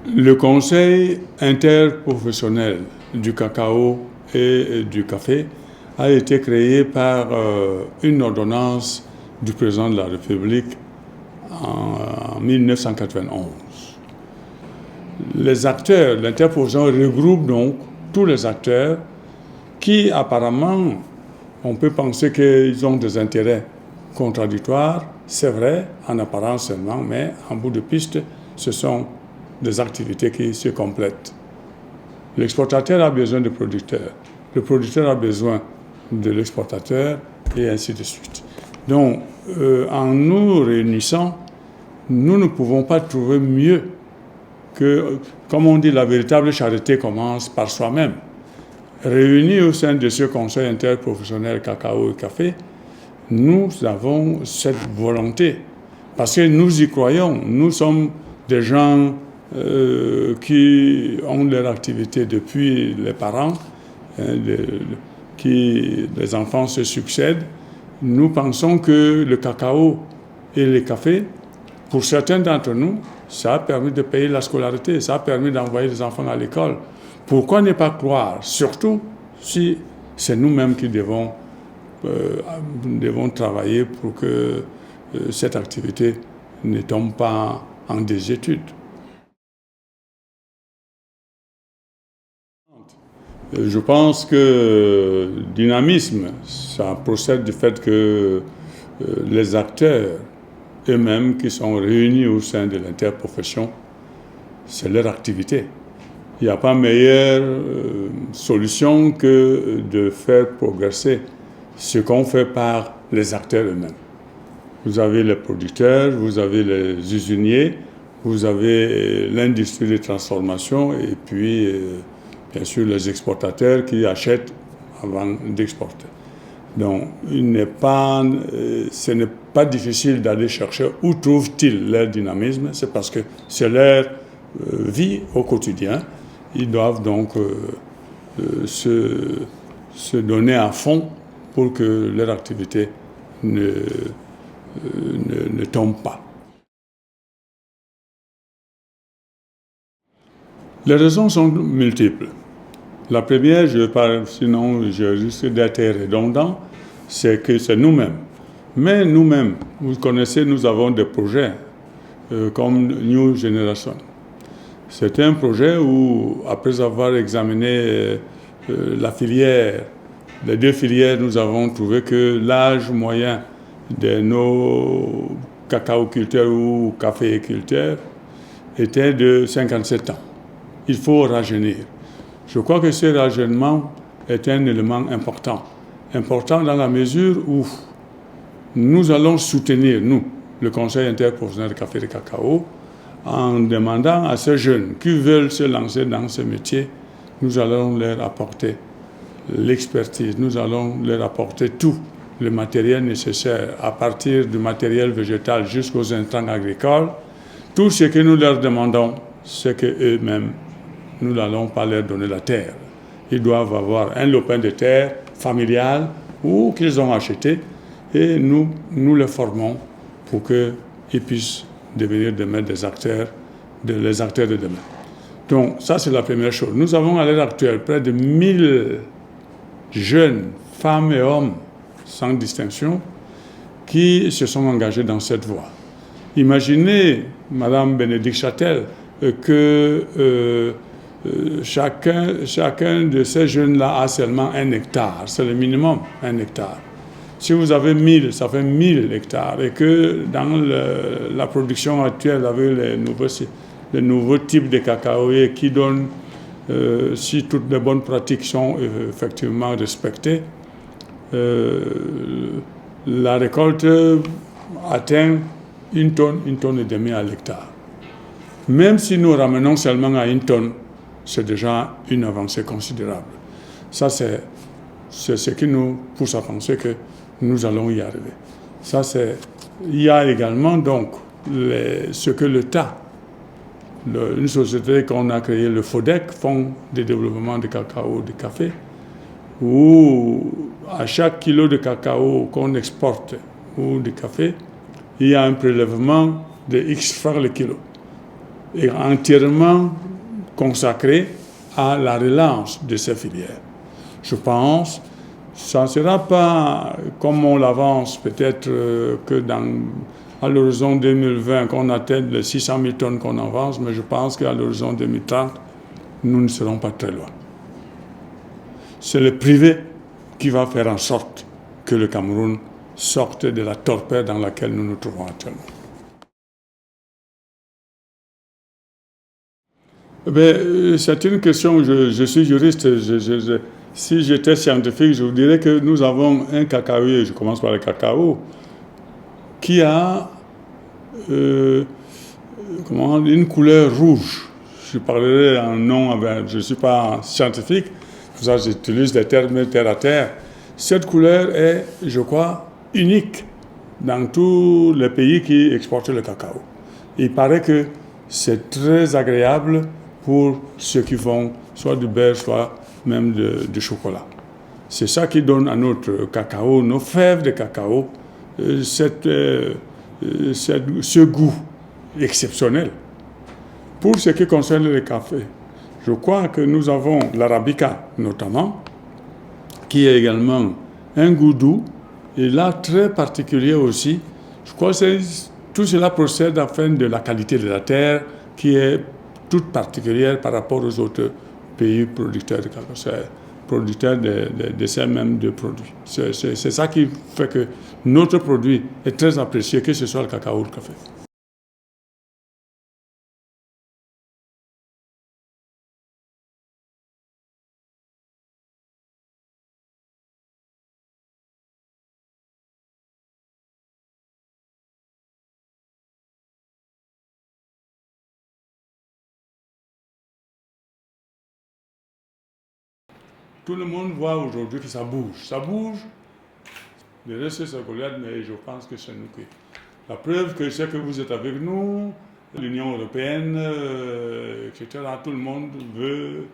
Le Conseil interprofessionnel du cacao et du café a été créé par une ordonnance du président de la République en 1991. Les acteurs, l'interprofession regroupe donc tous les acteurs qui apparemment, on peut penser qu'ils ont des intérêts contradictoires, c'est vrai, en apparence seulement, mais en bout de piste, ce sont des activités qui se complètent. L'exportateur a besoin du producteur, le producteur a besoin de l'exportateur, et ainsi de suite. Donc, en nous réunissant, nous ne pouvons pas trouver mieux que, comme on dit, la véritable charité commence par soi-même. Réunis au sein de ce conseil interprofessionnel cacao et café, nous avons cette volonté, parce que nous y croyons. Nous sommes des gens qui ont leur activité depuis les parents, les enfants se succèdent. Nous pensons que le cacao et le café, pour certains d'entre nous, ça a permis de payer la scolarité, ça a permis d'envoyer les enfants à l'école. Pourquoi ne pas croire, surtout si c'est nous-mêmes qui devons travailler pour que cette activité ne tombe pas en désuétude. Je pense que le dynamisme, ça procède du fait que les acteurs eux-mêmes qui sont réunis au sein de l'interprofession, c'est leur activité. Il n'y a pas meilleure solution que de faire progresser ce qu'on fait par les acteurs eux-mêmes. Vous avez les producteurs, vous avez les usiniers, vous avez l'industrie de transformation et puis, bien sûr, les exportateurs qui achètent avant d'exporter. Donc, ce n'est pas difficile d'aller chercher où trouvent-ils leur dynamisme. C'est parce que c'est leur vie au quotidien. Ils doivent donc se donner à fond pour que leur activité ne tombe pas. Les raisons sont multiples. La première, sinon je risque d'être redondant, c'est que c'est nous-mêmes. Mais nous-mêmes, vous connaissez, nous avons des projets comme New Generation. C'est un projet où, après avoir examiné la filière, les deux filières, nous avons trouvé que l'âge moyen de nos cacaoculteurs ou caféiculteurs était de 57 ans. Il faut rajeunir. Je crois que ce rajeunissement est un élément important. Important dans la mesure où nous allons soutenir, nous, le Conseil interprofessionnel de café et de cacao, en demandant à ces jeunes qui veulent se lancer dans ce métier, nous allons leur apporter l'expertise, nous allons leur apporter tout le matériel nécessaire, à partir du matériel végétal jusqu'aux intrants agricoles. Tout ce que nous leur demandons, c'est qu'eux-mêmes, nous n'allons pas leur donner la terre. Ils doivent avoir un lopin de terre familial ou qu'ils ont acheté et nous les formons pour qu'ils puissent devenir demain les acteurs de demain. Donc ça, c'est la première chose. Nous avons à l'heure actuelle près de 1000 jeunes femmes et hommes sans distinction qui se sont engagés dans cette voie. Imaginez, Madame Bénédicte Châtel, que chacun de ces jeunes-là a seulement 1 hectare. C'est le minimum, 1 hectare. Si vous avez 1000, ça fait 1000 hectares. Et que dans la production actuelle, avec les nouveaux types de cacaoyers qui donnent, si toutes les bonnes pratiques sont effectivement respectées, la récolte atteint 1 tonne et demie à l'hectare. Même si nous ramenons seulement à 1 tonne, c'est déjà une avancée considérable. Ça, c'est ce qui nous pousse à penser que nous allons y arriver. Il y a également donc ce que l'État, une société qu'on a créée, le FODEC, Fonds de développement du cacao et du café, où à chaque kilo de cacao qu'on exporte ou de café, il y a un prélèvement de X francs le kilo. est entièrement consacré à la relance de ces filières. Je pense que ça ne sera pas comme on l'avance, peut-être que à l'horizon 2020 qu'on atteigne les 600 000 tonnes qu'on avance, mais je pense qu'à l'horizon 2030, nous ne serons pas très loin. C'est le privé qui va faire en sorte que le Cameroun sorte de la torpeur dans laquelle nous nous trouvons actuellement. C'est une question, je suis juriste, si j'étais scientifique, je vous dirais que nous avons un cacaoyer, je commence par le cacao, qui a une couleur rouge. Je parlerai en nom, je ne suis pas scientifique, pour ça j'utilise des termes terre à terre. Cette couleur est, je crois, unique dans tous les pays qui exportent le cacao. Il paraît que c'est très agréable pour ceux qui font soit du beurre, soit même du chocolat. C'est ça qui donne à notre cacao, nos fèves de cacao, ce goût exceptionnel. Pour ce qui concerne le café, je crois que nous avons l'arabica notamment, qui est également un goût doux, et là très particulier aussi. Je crois que tout cela procède afin de la qualité de la terre, qui est toute particulière par rapport aux autres pays producteurs de cacao, producteurs de ces mêmes deux produits. C'est ça qui fait que notre produit est très apprécié, que ce soit le cacao ou le café. Tout le monde voit aujourd'hui que ça bouge. Ça bouge. Le reste, c'est Goliath, mais je pense que c'est nous qui. La preuve que c'est que vous êtes avec nous, l'Union européenne, etc., tout le monde veut